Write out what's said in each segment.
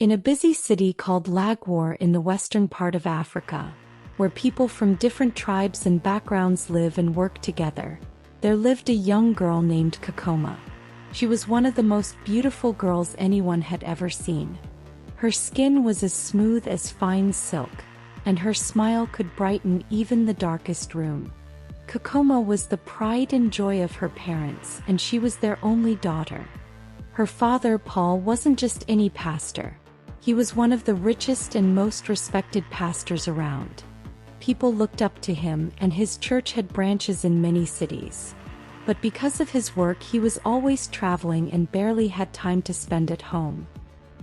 In a busy city called Lagwar in the western part of Africa, where people from different tribes and backgrounds live and work together, there lived a young girl named Kakoma. She was one of the most beautiful girls anyone had ever seen. Her skin was as smooth as fine silk, and her smile could brighten even the darkest room. Kokoma was the pride and joy of her parents, and she was their only daughter. Her father, Paul, wasn't just any pastor. He was one of the richest and most respected pastors around. People looked up to him, and his church had branches in many cities. But because of his work, he was always traveling and barely had time to spend at home.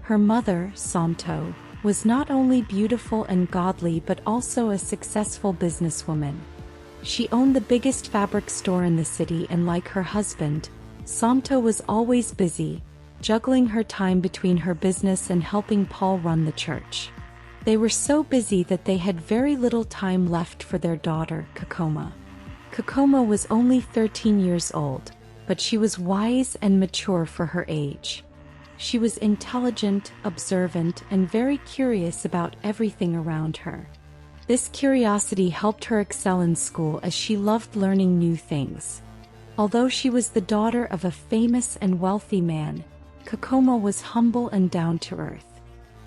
Her mother, Somto, was not only beautiful and godly but also a successful businesswoman. She owned the biggest fabric store in the city, and like her husband, Somto was always busy, juggling her time between her business and helping Paul run the church. They were so busy that they had very little time left for their daughter, Kakoma. Kakoma was only 13 years old, but she was wise and mature for her age. She was intelligent, observant, and very curious about everything around her. This curiosity helped her excel in school as she loved learning new things. Although she was the daughter of a famous and wealthy man, Kakoma was humble and down to earth.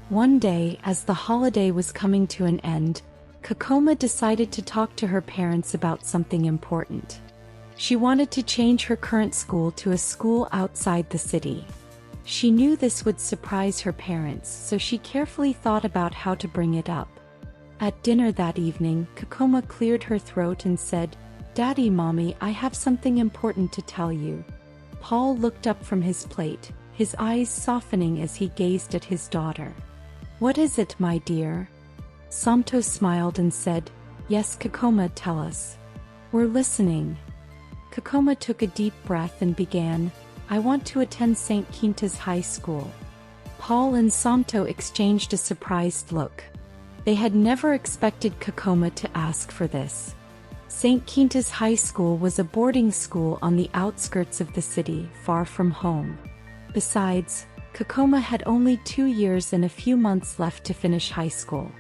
One day, as the holiday was coming to an end, Kakoma decided to talk to her parents about something important. She wanted to change her current school to a school outside the city. She knew this would surprise her parents, so she carefully thought about how to bring it up. At dinner that evening, Kakoma cleared her throat and said, "Daddy, Mommy, I have something important to tell you." Paul looked up from his plate, his eyes softening as he gazed at his daughter. "What is it, my dear?" Somto smiled and said, "Yes, Kakoma, tell us. We're listening." Kakoma took a deep breath and began, "I want to attend St Quinta's high school." Paul and Somto exchanged a surprised look. They had never expected Kakoma to ask for this. St Quinta's high school was a boarding school on the outskirts of the city, far from home. Besides, Kakoma had only 2 years and a few months left to finish high school.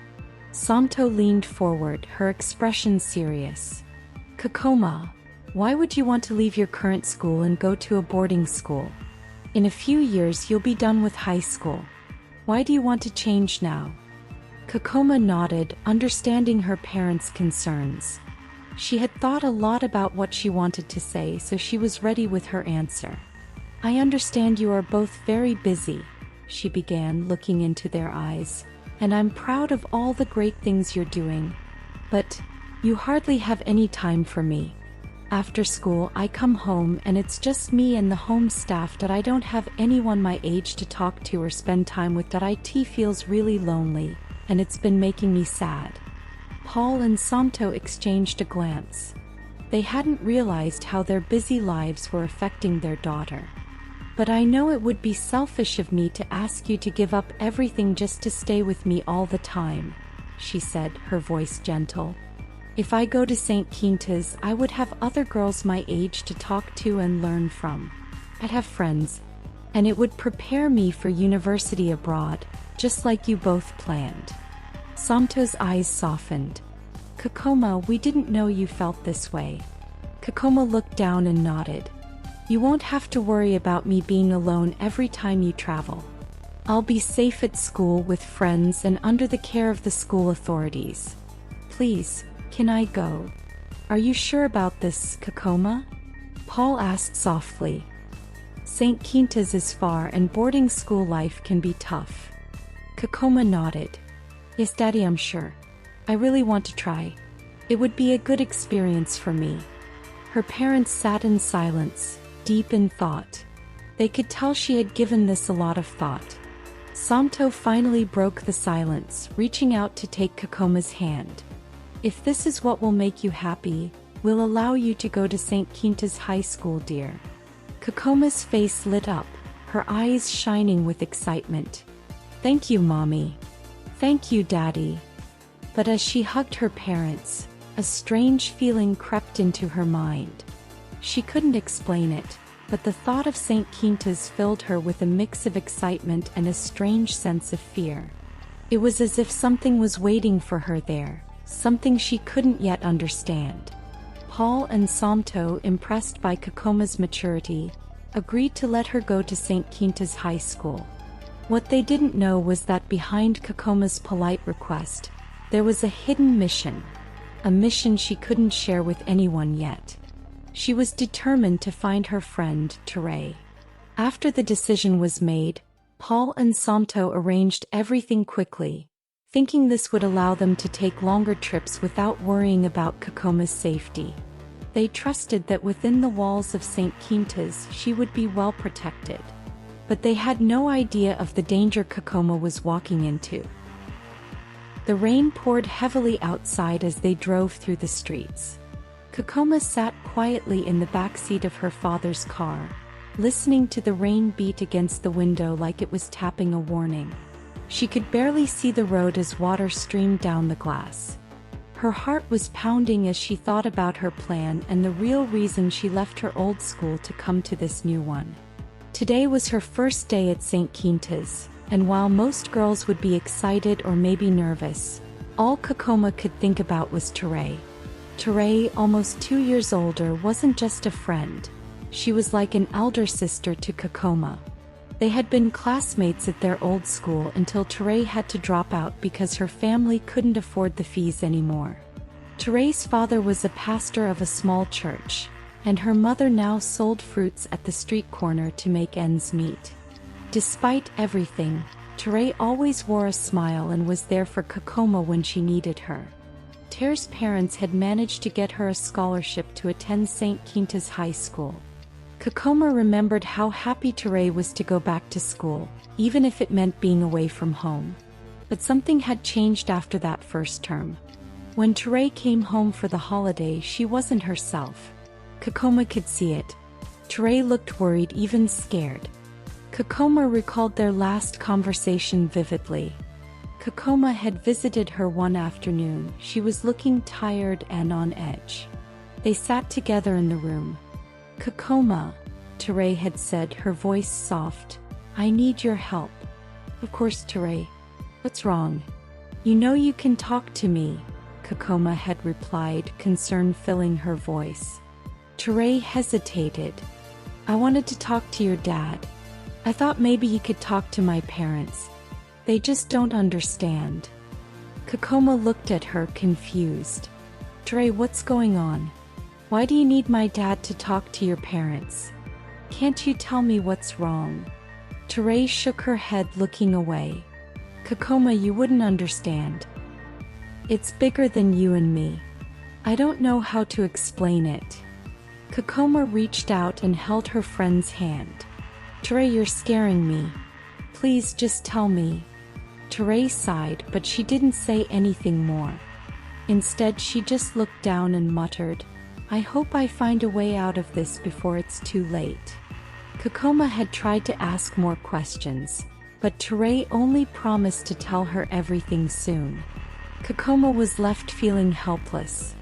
Somto leaned forward, her expression serious. "Kakoma, why would you want to leave your current school and go to a boarding school? In a few years you'll be done with high school. Why do you want to change now?" Kakoma nodded, understanding her parents' concerns. She had thought a lot about what she wanted to say, so she was ready with her answer. "I understand you are both very busy," she began, looking into their eyes, "and I'm proud of all the great things you're doing. But you hardly have any time for me. After school, I come home and it's just me and the home staff. That I don't have anyone my age to talk to or spend time with. That it feels really lonely, and it's been making me sad." Paul and Somto exchanged a glance. They hadn't realized how their busy lives were affecting their daughter. "But I know it would be selfish of me to ask you to give up everything just to stay with me all the time," she said, her voice gentle. "If I go to St. Quinta's, I would have other girls my age to talk to and learn from. I'd have friends, and it would prepare me for university abroad, just like you both planned." Somto's eyes softened. "Kakoma, we didn't know you felt this way." Kakoma looked down and nodded. "You won't have to worry about me being alone every time you travel. I'll be safe at school with friends and under the care of the school authorities. Please, can I go?" "Are you sure about this, Kakoma?" Paul asked softly. "St. Quinta's is far and boarding school life can be tough." Kakoma nodded. "Yes, Daddy, I'm sure. I really want to try. It would be a good experience for me." Her parents sat in silence, deep in thought. They could tell she had given this a lot of thought. Somto finally broke the silence, reaching out to take Kakoma's hand. "If this is what will make you happy, we'll allow you to go to St. Quinta's high school, dear." Kakoma's face lit up, her eyes shining with excitement. "Thank you, Mommy. Thank you, Daddy." But as she hugged her parents, a strange feeling crept into her mind. She couldn't explain it, but the thought of St. Quinta's filled her with a mix of excitement and a strange sense of fear. It was as if something was waiting for her there, something she couldn't yet understand. Paul and Somto, impressed by Kakoma's maturity, agreed to let her go to St. Quinta's high school. What they didn't know was that behind Kakoma's polite request, there was a hidden mission, a mission she couldn't share with anyone yet. She was determined to find her friend, Eerie. After the decision was made, Paul and Somto arranged everything quickly, thinking this would allow them to take longer trips without worrying about Kakoma's safety. They trusted that within the walls of St. Quinta's she would be well protected. But they had no idea of the danger Kakoma was walking into. The rain poured heavily outside as they drove through the streets. Kakoma sat quietly in the backseat of her father's car, listening to the rain beat against the window like it was tapping a warning. She could barely see the road as water streamed down the glass. Her heart was pounding as she thought about her plan and the real reason she left her old school to come to this new one. Today was her first day at St. Quinta's, and while most girls would be excited or maybe nervous, all Kakoma could think about was Eerie. Eerie, almost 2 years older, wasn't just a friend. She was like an elder sister to Kakoma. They had been classmates at their old school until Eerie had to drop out because her family couldn't afford the fees anymore. Eerie's father was a pastor of a small church, and her mother now sold fruits at the street corner to make ends meet. Despite everything, Eerie always wore a smile and was there for Kakoma when she needed her. Eerie's parents had managed to get her a scholarship to attend St. Quinta's high school. Kakoma remembered how happy Eerie was to go back to school, even if it meant being away from home. But something had changed after that first term. When Eerie came home for the holiday, she wasn't herself. Kakoma could see it. Eerie looked worried, even scared. Kakoma recalled their last conversation vividly. Kakoma had visited her one afternoon. She was looking tired and on edge. They sat together in the room. "Kakoma," Eerie had said, her voice soft, "I need your help." "Of course, Eerie. What's wrong?" "You know you can talk to me," Kakoma had replied, concern filling her voice. Eerie hesitated. "I wanted to talk to your dad. I thought maybe you could talk to my parents. They just don't understand." Kakoma looked at her, confused. "Eerie, what's going on? Why do you need my dad to talk to your parents? Can't you tell me what's wrong?" Eerie shook her head, looking away. "Kakoma, you wouldn't understand. It's bigger than you and me. I don't know how to explain it." Kakoma reached out and held her friend's hand. "Eerie, you're scaring me. Please just tell me." Eerie sighed, but she didn't say anything more. Instead, she just looked down and muttered, "I hope I find a way out of this before it's too late." Kakoma had tried to ask more questions, but Eerie only promised to tell her everything soon. Kakoma was left feeling helpless.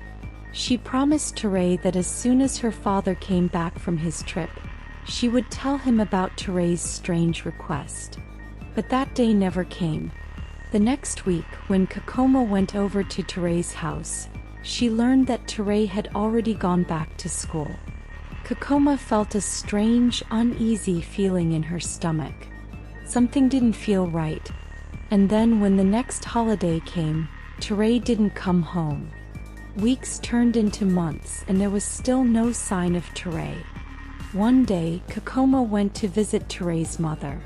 She promised Eerie that as soon as her father came back from his trip, she would tell him about Eerie's strange request. But that day never came. The next week, when Kakoma went over to Eerie's house, she learned that Eerie had already gone back to school. Kakoma felt a strange, uneasy feeling in her stomach. Something didn't feel right. And then when the next holiday came, Eerie didn't come home. Weeks turned into months and there was still no sign of Eerie. One day, Kakoma went to visit Eerie's mother.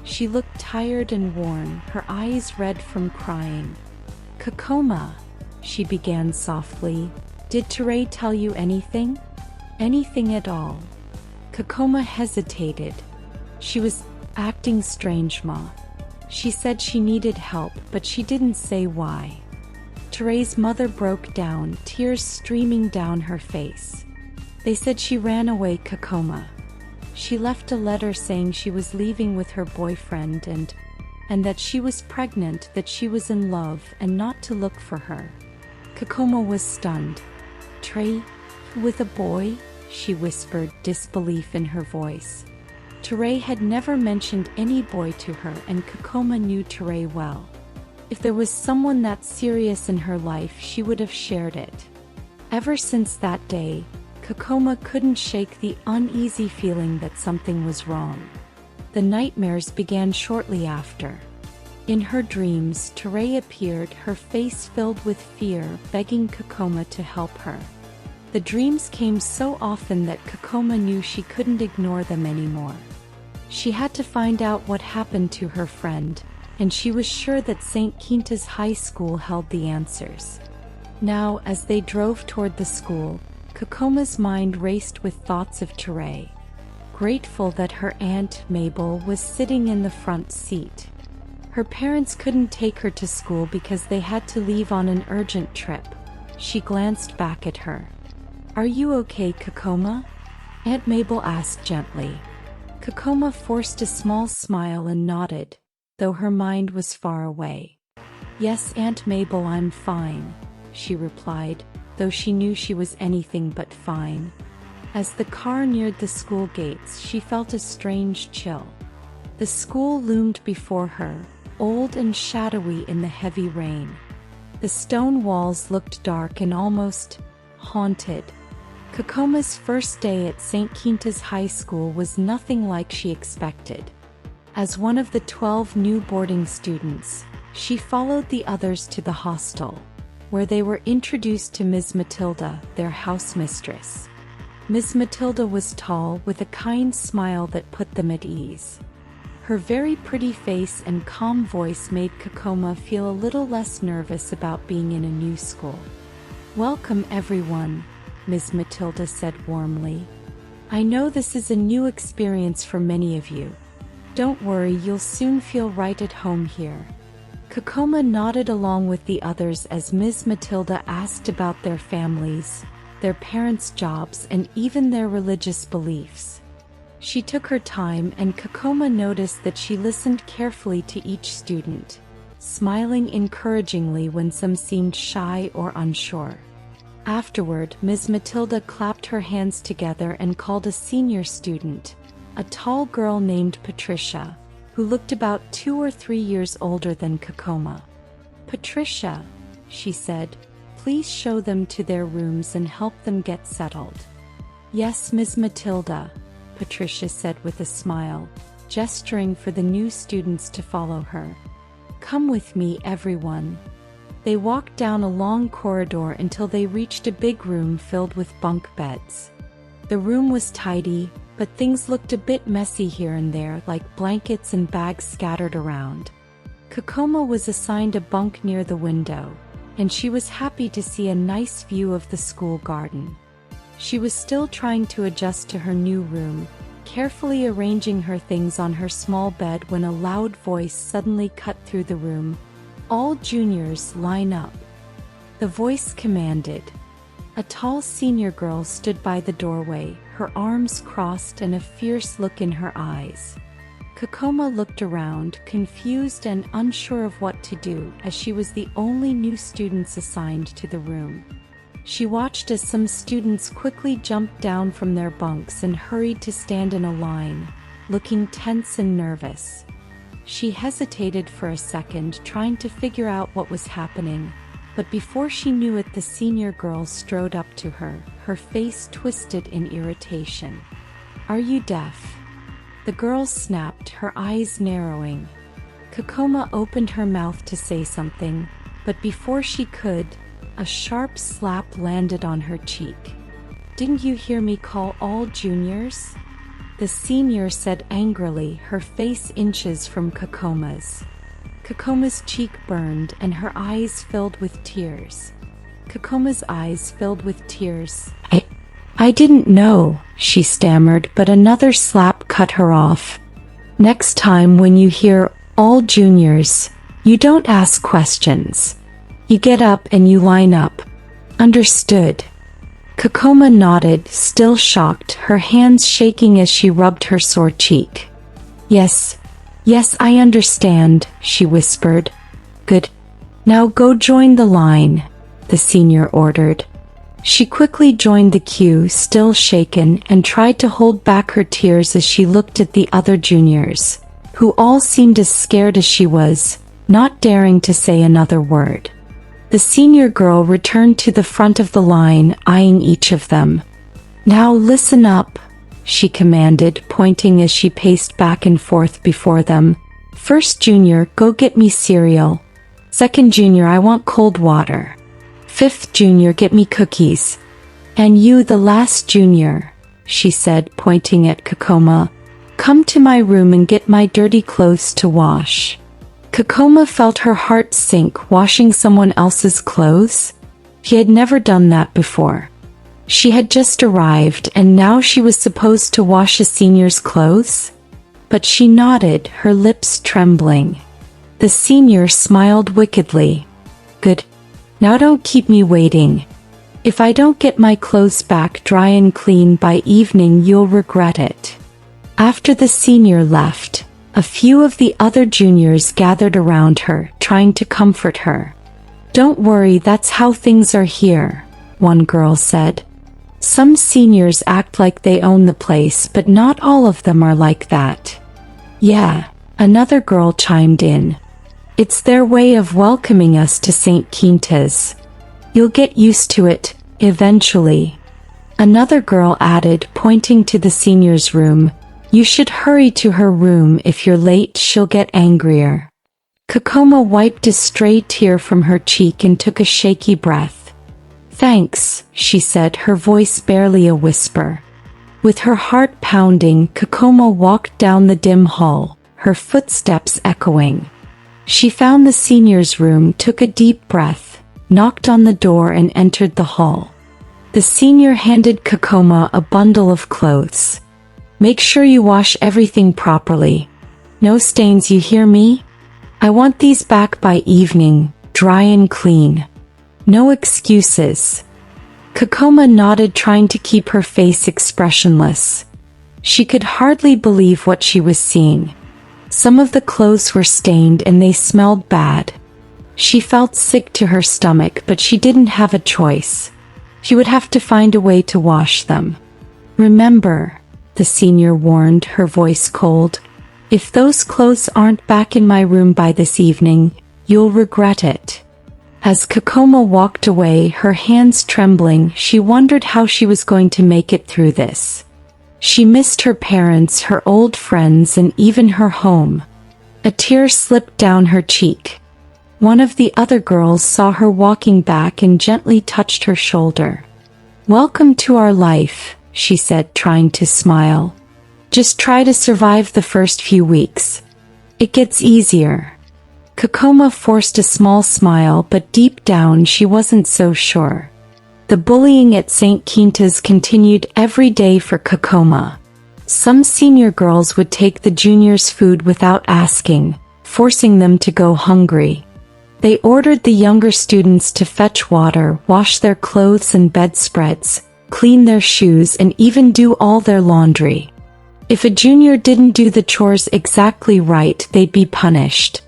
She looked tired and worn, her eyes red from crying. "Kakoma," she began softly, "did Eerie tell you anything? Anything at all?" Kakoma hesitated. She was acting strange, Ma. She said she needed help, but she didn't say why. Eerie's mother broke down, tears streaming down her face. "They said she ran away, Kakoma. She left a letter saying she was leaving with her boyfriend and that she was pregnant, that she was in love and not to look for her." Kakoma was stunned. "Eerie? With a boy?" she whispered, disbelief in her voice. Teray had never mentioned any boy to her, and Kakoma knew Teray well. If there was someone that serious in her life, she would have shared it. Ever since that day, Kakoma couldn't shake the uneasy feeling that something was wrong. The nightmares began shortly after. In her dreams, Teray appeared, her face filled with fear, begging Kakoma to help her. The dreams came so often that Kakoma knew she couldn't ignore them anymore. She had to find out what happened to her friend, and she was sure that St Quinta's high school held the answers. Now, as they drove toward the school, Kakoma's mind raced with thoughts of Teray. Grateful that her Aunt Mabel was sitting in the front seat. Her parents couldn't take her to school because they had to leave on an urgent trip. She glanced back at her. "Are you okay, Kakoma?" Aunt Mabel asked gently. Kakoma forced a small smile and nodded, though her mind was far away. "Yes, Aunt Mabel, I'm fine," she replied, though she knew she was anything but fine. As the car neared the school gates, she felt a strange chill. The school loomed before her, old and shadowy in the heavy rain. The stone walls looked dark and almost haunted. Kakoma's first day at St Quinta's high school was nothing like she expected. As one of the 12 new boarding students, she followed the others to the hostel, where they were introduced to Ms. Matilda, their house mistress. Ms. Matilda was tall, with a kind smile that put them at ease. Her very pretty face and calm voice made Kakoma feel a little less nervous about being in a new school. "Welcome, everyone," Ms. Matilda said warmly. "I know this is a new experience for many of you. Don't worry, you'll soon feel right at home here." Kakoma nodded along with the others as Ms. Matilda asked about their families, their parents' jobs, and even their religious beliefs. She took her time, and Kakoma noticed that she listened carefully to each student, smiling encouragingly when some seemed shy or unsure. Afterward, Ms. Matilda clapped her hands together and called a senior student, a tall girl named Patricia, who looked about 2 or 3 years older than Kakoma. "Patricia," she said, "please show them to their rooms and help them get settled." "Yes, Ms. Matilda," Patricia said with a smile, gesturing for the new students to follow her. "Come with me, everyone." They walked down a long corridor until they reached a big room filled with bunk beds. The room was tidy, but things looked a bit messy here and there, like blankets and bags scattered around. Kakoma was assigned a bunk near the window, and she was happy to see a nice view of the school garden. She was still trying to adjust to her new room, carefully arranging her things on her small bed when a loud voice suddenly cut through the room. "All juniors, line up." The voice commanded. A tall senior girl stood by the doorway, her arms crossed and a fierce look in her eyes. Kakoma looked around, confused and unsure of what to do, as she was the only new student assigned to the room. She watched as some students quickly jumped down from their bunks and hurried to stand in a line, looking tense and nervous. She hesitated for a second, trying to figure out what was happening, but before she knew it, the senior girl strode up to her, her face twisted in irritation. "Are you deaf?" The girl snapped, her eyes narrowing. Kakoma opened her mouth to say something, but before she could, a sharp slap landed on her cheek. "Didn't you hear me call all juniors?" the senior said angrily, her face inches from Kakoma's. Kakoma's cheek burned and her eyes filled with tears. Kakoma's eyes filled with tears. I didn't know," she stammered, but another slap cut her off. "Next time when you hear all juniors, you don't ask questions. You get up and you line up. Understood?" Kakoma nodded, still shocked, her hands shaking as she rubbed her sore cheek. Yes, I understand," she whispered. "Good. Now go join the line," the senior ordered. She quickly joined the queue, still shaken, and tried to hold back her tears as she looked at the other juniors, who all seemed as scared as she was, not daring to say another word. The senior girl returned to the front of the line, eyeing each of them. "Now listen up," she commanded, pointing as she paced back and forth before them. "First junior, go get me cereal. Second junior, I want cold water. Fifth junior, get me cookies. And you, the last junior," she said, pointing at Kakoma, "come to my room and get my dirty clothes to wash." Kakoma felt her heart sink. Washing someone else's clothes? She had never done that before. She had just arrived, and now she was supposed to wash a senior's clothes? But she nodded, her lips trembling. The senior smiled wickedly. "Good. Now don't keep me waiting. If I don't get my clothes back dry and clean by evening, you'll regret it." After the senior left, a few of the other juniors gathered around her, trying to comfort her. "Don't worry, that's how things are here," one girl said. "Some seniors act like they own the place, but not all of them are like that." "Yeah," another girl chimed in. "It's their way of welcoming us to St. Quinta's. You'll get used to it, eventually." Another girl added, pointing to the senior's room, "You should hurry to her room. If you're late, she'll get angrier." Kokoma wiped a stray tear from her cheek and took a shaky breath. "Thanks," she said, her voice barely a whisper. With her heart pounding, Kokoma walked down the dim hall, her footsteps echoing. She found the senior's room, took a deep breath, knocked on the door and entered the hall. The senior handed Kokoma a bundle of clothes. "Make sure you wash everything properly. No stains, you hear me? I want these back by evening, dry and clean. No excuses." Kokoma nodded, trying to keep her face expressionless. She could hardly believe what she was seeing. Some of the clothes were stained and they smelled bad. She felt sick to her stomach, but she didn't have a choice. She would have to find a way to wash them. "Remember," the senior warned, her voice cold, "if those clothes aren't back in my room by this evening, you'll regret it." As Kakoma walked away, her hands trembling, she wondered how she was going to make it through this. She missed her parents, her old friends, and even her home. A tear slipped down her cheek. One of the other girls saw her walking back and gently touched her shoulder. "Welcome to our life," she said, trying to smile. "Just try to survive the first few weeks. It gets easier." Kokoma forced a small smile, but deep down she wasn't so sure. The bullying at St. Quinta's continued every day for Kokoma. Some senior girls would take the juniors' food without asking, forcing them to go hungry. They ordered the younger students to fetch water, wash their clothes and bedspreads, clean their shoes, and even do all their laundry. If a junior didn't do the chores exactly right, they'd be punished.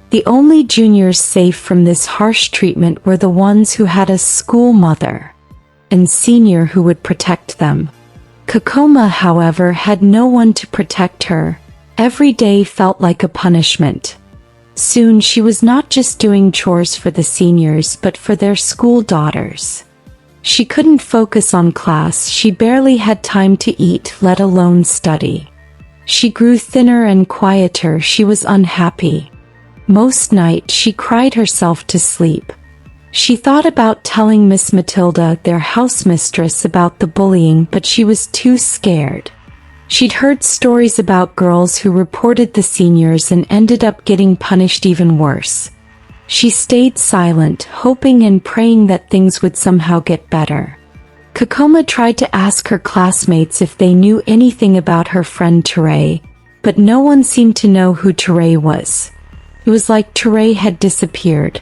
The only juniors safe from this harsh treatment were the ones who had a school mother and senior who would protect them. Kokoma, however, had no one to protect her. Every day felt like a punishment. Soon she was not just doing chores for the seniors but for their school daughters. She couldn't focus on class, she barely had time to eat, let alone study. She grew thinner and quieter, she was unhappy. Most nights she cried herself to sleep. She thought about telling Miss Matilda, their housemistress, about the bullying, but she was too scared. She'd heard stories about girls who reported the seniors and ended up getting punished even worse. She stayed silent, hoping and praying that things would somehow get better. Kakoma tried to ask her classmates if they knew anything about her friend Tere, but no one seemed to know who Tere was. It was like Tere had disappeared.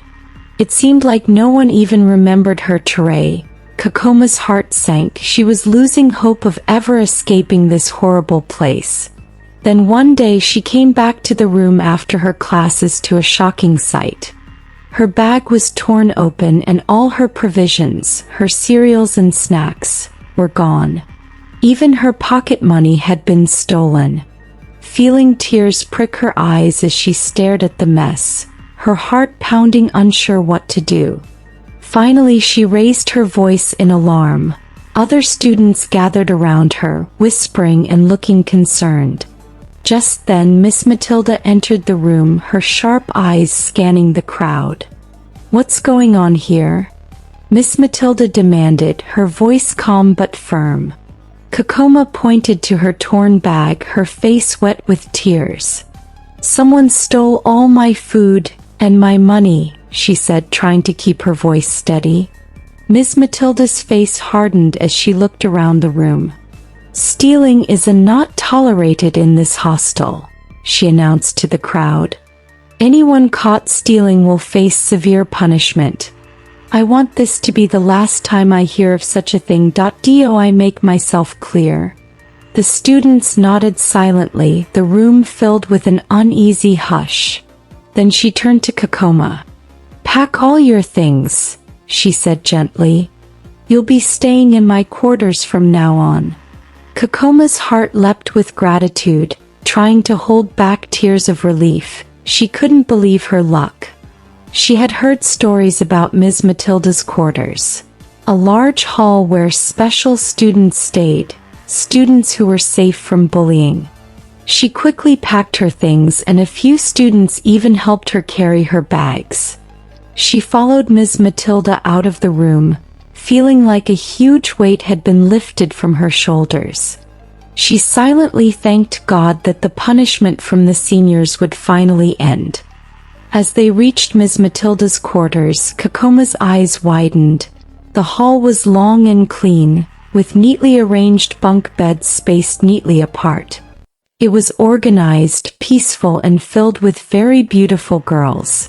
It seemed like no one even remembered her. Tere. Kokoma's heart sank. She was losing hope of ever escaping this horrible place. Then one day she came back to the room after her classes to a shocking sight. Her bag was torn open and all her provisions, her cereals and snacks, were gone. Even her pocket money had been stolen. Feeling tears prick her eyes as she stared at the mess, her heart pounding, unsure what to do. Finally she raised her voice in alarm. Other students gathered around her, whispering and looking concerned. Just then Miss Matilda entered the room, her sharp eyes scanning the crowd. "What's going on here?" Miss Matilda demanded, her voice calm but firm. Kakoma pointed to her torn bag, her face wet with tears. "Someone stole all my food and my money," she said, trying to keep her voice steady. Miss Matilda's face hardened as she looked around the room. "Stealing is not tolerated in this hostel," she announced to the crowd. "Anyone caught stealing will face severe punishment. I want this to be the last time I hear of such a thing. Do I make myself clear?" The students nodded silently, the room filled with an uneasy hush. Then she turned to Kakoma. "Pack all your things," she said gently. "You'll be staying in my quarters from now on." Kakoma's heart leapt with gratitude, trying to hold back tears of relief. She couldn't believe her luck. She had heard stories about Ms. Matilda's quarters, a large hall where special students stayed, students who were safe from bullying. She quickly packed her things and a few students even helped her carry her bags. She followed Ms. Matilda out of the room, feeling like a huge weight had been lifted from her shoulders. She silently thanked God that the punishment from the seniors would finally end. As they reached Ms. Matilda's quarters, Kakoma's eyes widened. The hall was long and clean, with neatly arranged bunk beds spaced neatly apart. It was organized, peaceful, and filled with very beautiful girls.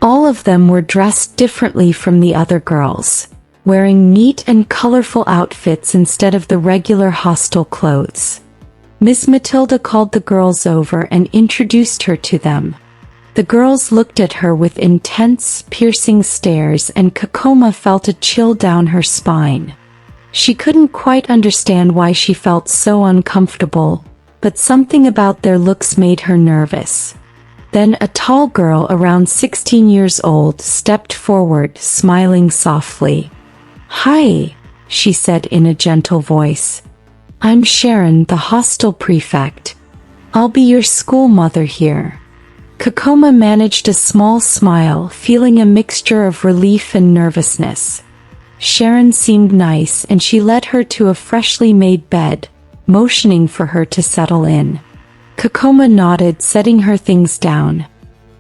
All of them were dressed differently from the other girls, wearing neat and colorful outfits instead of the regular hostel clothes. Miss Matilda called the girls over and introduced her to them. The girls looked at her with intense, piercing stares, and Kakoma felt a chill down her spine. She couldn't quite understand why she felt so uncomfortable, but something about their looks made her nervous. Then a tall girl around 16 years old stepped forward, smiling softly. "Hi," she said in a gentle voice. "I'm Sharon, the hostel prefect. I'll be your school mother here." Kakoma managed a small smile, feeling a mixture of relief and nervousness. Sharon seemed nice and she led her to a freshly made bed, motioning for her to settle in. Kakoma nodded, setting her things down.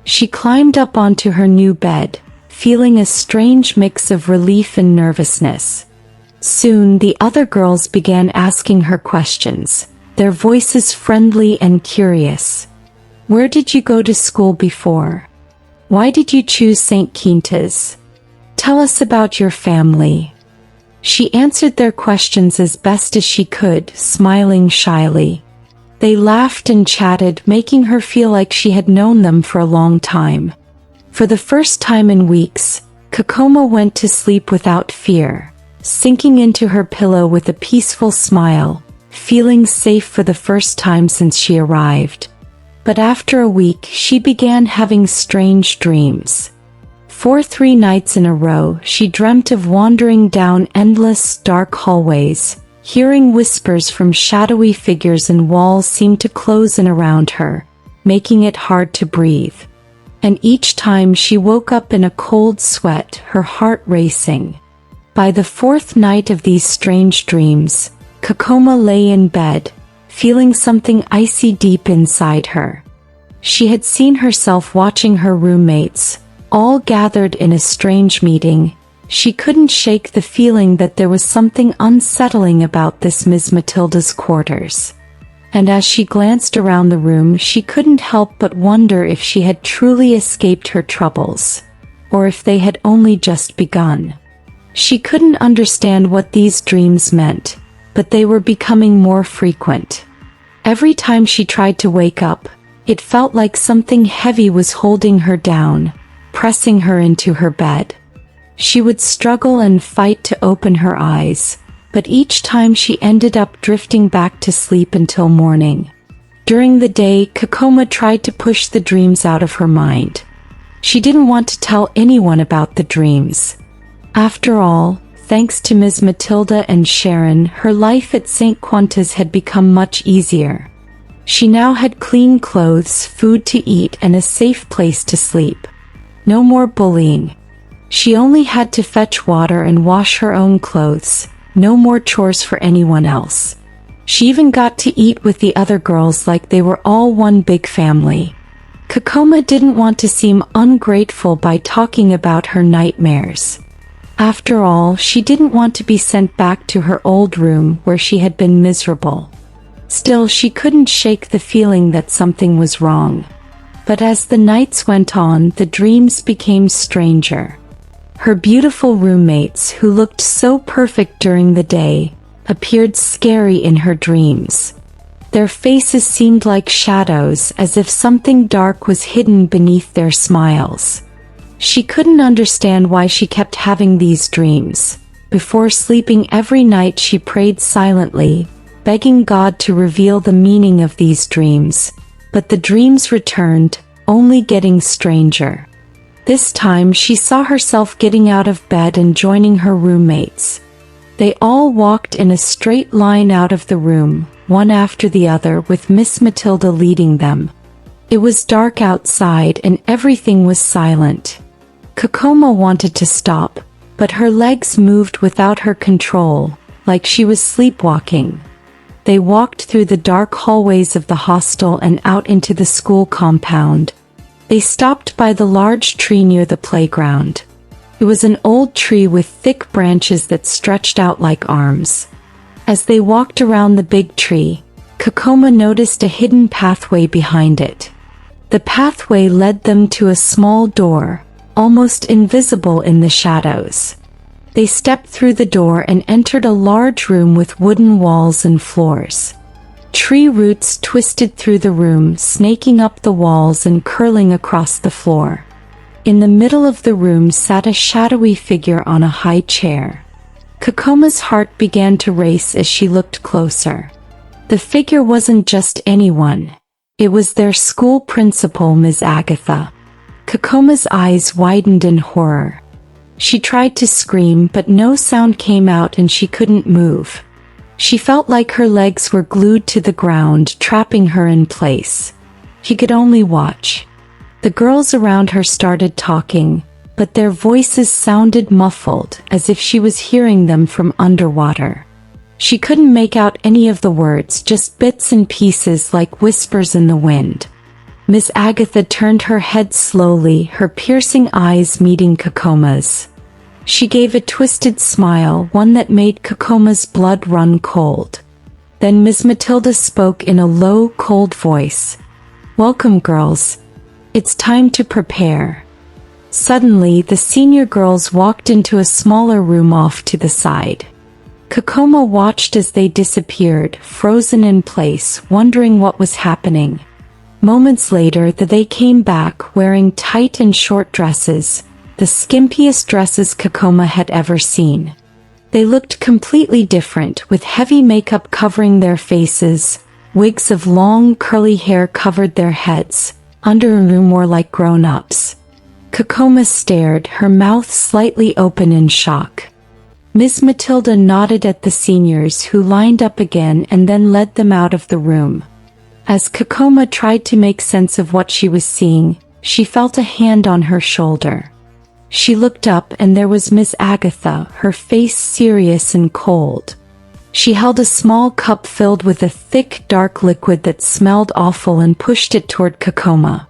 She climbed up onto her new bed, feeling a strange mix of relief and nervousness. Soon the other girls began asking her questions, their voices friendly and curious. "Where did you go to school before? Why did you choose St. Quinta's? Tell us about your family." She answered their questions as best as she could, smiling shyly. They laughed and chatted, making her feel like she had known them for a long time. For the first time in weeks, Kakoma went to sleep without fear, sinking into her pillow with a peaceful smile, feeling safe for the first time since she arrived. But after a week, she began having strange dreams. For 3 nights in a row, she dreamt of wandering down endless, dark hallways, hearing whispers from shadowy figures, and walls seemed to close in around her, making it hard to breathe. And each time she woke up in a cold sweat, her heart racing. By the 4th night of these strange dreams, Kakoma lay in bed, feeling something icy deep inside her. She had seen herself watching her roommates, all gathered in a strange meeting. She couldn't shake the feeling that there was something unsettling about this Ms. Matilda's quarters. And as she glanced around the room, she couldn't help but wonder if she had truly escaped her troubles, or if they had only just begun. She couldn't understand what these dreams meant, but they were becoming more frequent. Every time she tried to wake up, it felt like something heavy was holding her down, pressing her into her bed. She would struggle and fight to open her eyes, but each time she ended up drifting back to sleep until morning. During the day, Kakoma tried to push the dreams out of her mind. She didn't want to tell anyone about the dreams. After all, thanks to Ms. Matilda and Sharon, her life at St. Quinta's had become much easier. She now had clean clothes, food to eat, and a safe place to sleep. No more bullying. She only had to fetch water and wash her own clothes. No more chores for anyone else. She even got to eat with the other girls like they were all one big family. Kakoma didn't want to seem ungrateful by talking about her nightmares. After all, she didn't want to be sent back to her old room where she had been miserable. Still, she couldn't shake the feeling that something was wrong. But as the nights went on, the dreams became stranger. Her beautiful roommates, who looked so perfect during the day, appeared scary in her dreams. Their faces seemed like shadows, as if something dark was hidden beneath their smiles. She couldn't understand why she kept having these dreams. Before sleeping every night, she prayed silently, begging God to reveal the meaning of these dreams. But the dreams returned, only getting stranger. This time she saw herself getting out of bed and joining her roommates. They all walked in a straight line out of the room, one after the other, with Miss Matilda leading them. It was dark outside and everything was silent. Kokoma wanted to stop, but her legs moved without her control, like she was sleepwalking. They walked through the dark hallways of the hostel and out into the school compound. They stopped by the large tree near the playground. It was an old tree with thick branches that stretched out like arms. As they walked around the big tree, Kakoma noticed a hidden pathway behind it. The pathway led them to a small door, almost invisible in the shadows. They stepped through the door and entered a large room with wooden walls and floors. Tree roots twisted through the room, snaking up the walls and curling across the floor. In the middle of the room sat a shadowy figure on a high chair. Kakoma's heart began to race as she looked closer. The figure wasn't just anyone. It was their school principal, Ms. Agatha. Kakoma's eyes widened in horror. She tried to scream, but no sound came out and she couldn't move. She felt like her legs were glued to the ground, trapping her in place. She could only watch. The girls around her started talking, but their voices sounded muffled, as if she was hearing them from underwater. She couldn't make out any of the words, just bits and pieces like whispers in the wind. Miss Agatha turned her head slowly, her piercing eyes meeting Kakoma's. She gave a twisted smile, one that made Kakoma's blood run cold. Then Miss Matilda spoke in a low, cold voice. "Welcome, girls. It's time to prepare." Suddenly, the senior girls walked into a smaller room off to the side. Kakoma watched as they disappeared, frozen in place, wondering what was happening. Moments later, they came back, wearing tight and short dresses, the skimpiest dresses Kakoma had ever seen. They looked completely different, with heavy makeup covering their faces, wigs of long, curly hair covered their heads, under more like grown-ups. Kakoma stared, her mouth slightly open in shock. Miss Matilda nodded at the seniors, who lined up again and then led them out of the room. As Kakoma tried to make sense of what she was seeing, she felt a hand on her shoulder. She looked up and there was Miss Agatha, her face serious and cold. She held a small cup filled with a thick, dark liquid that smelled awful and pushed it toward Kakoma.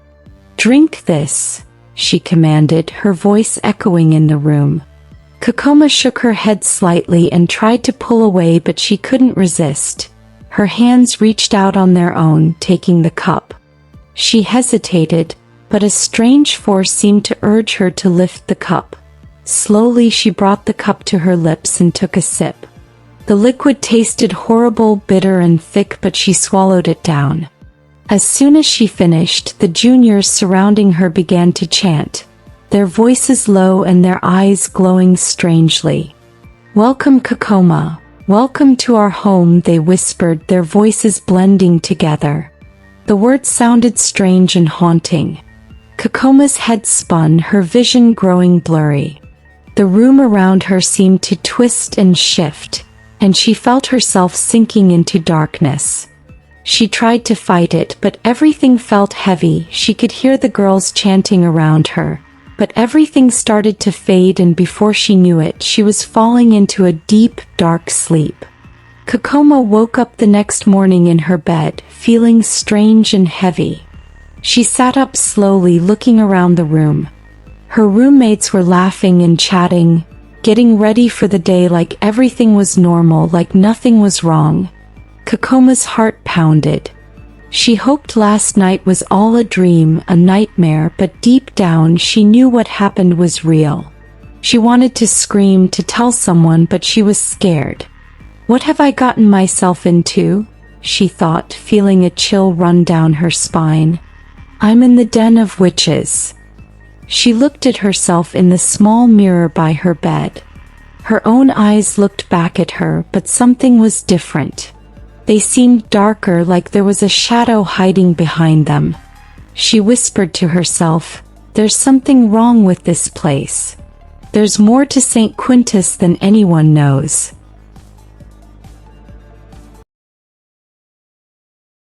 "Drink this," she commanded, her voice echoing in the room. Kakoma shook her head slightly and tried to pull away, but she couldn't resist. Her hands reached out on their own, taking the cup. She hesitated, but a strange force seemed to urge her to lift the cup. Slowly she brought the cup to her lips and took a sip. The liquid tasted horrible, bitter and thick, but she swallowed it down. As soon as she finished, the juniors surrounding her began to chant, their voices low and their eyes glowing strangely. "Welcome, Kakoma. Welcome to our home," they whispered, their voices blending together. The words sounded strange and haunting. Kakoma's head spun, her vision growing blurry. The room around her seemed to twist and shift, and she felt herself sinking into darkness. She tried to fight it, but everything felt heavy. She could hear the girls chanting around her, but everything started to fade, and before she knew it, she was falling into a deep, dark sleep. Kokoma woke up the next morning in her bed, feeling strange and heavy. She sat up slowly, looking around the room. Her roommates were laughing and chatting, getting ready for the day like everything was normal, like nothing was wrong. Kokoma's heart pounded. She hoped last night was all a dream, a nightmare, but deep down she knew what happened was real. She wanted to scream, to tell someone, but she was scared. "What have I gotten myself into?" she thought, feeling a chill run down her spine. "I'm in the den of witches." She looked at herself in the small mirror by her bed. Her own eyes looked back at her, but something was different. They seemed darker, like there was a shadow hiding behind them. She whispered to herself, "There's something wrong with this place. There's more to St. Quinta than anyone knows."